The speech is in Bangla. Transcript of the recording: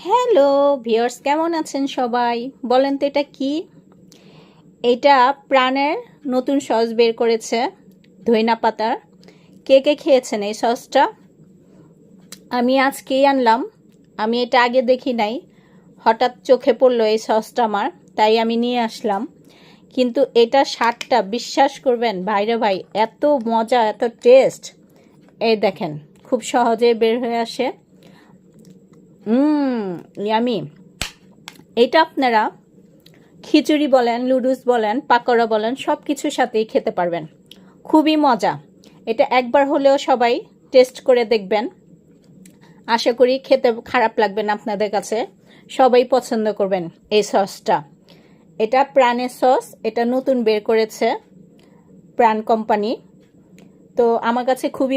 হ্যালো ভিউয়ার্স, কেমন আছেন সবাই? বলেন তো এটা কি? এটা প্রাণের নতুন সস বের করেছে ধইনা পাতার। কে কে খেয়েছেন এই সসটা? আমি আজকেই আনলাম। আমি এটা আগে দেখি নাই, হঠাৎ চোখে পড়লো এই সসটা আমার, তাই আমি নিয়ে আসলাম। কিন্তু এটা স্বাদটা বিশ্বাস করবেন ভাইরে ভাই, এত মজা, এত টেস্ট। এই দেখেন, খুব সহজে বের হয়ে আসে। ইয়ামি। এটা আপনারা খিচুড়ি বলেন, লুডুস বলেন, পাকোড়া বলেন, সব কিছুর সাথেই খেতে পারবেন। খুবই মজা। এটা একবার হলেও সবাই টেস্ট করে দেখবেন। আশা করি খেতে খারাপ লাগবে না আপনাদের কাছে। সবাই পছন্দ করবেন এই সসটা। এটা প্রাণের সস, এটা নতুন বের করেছে প্রাণ কোম্পানি। তো আমার কাছে খুবই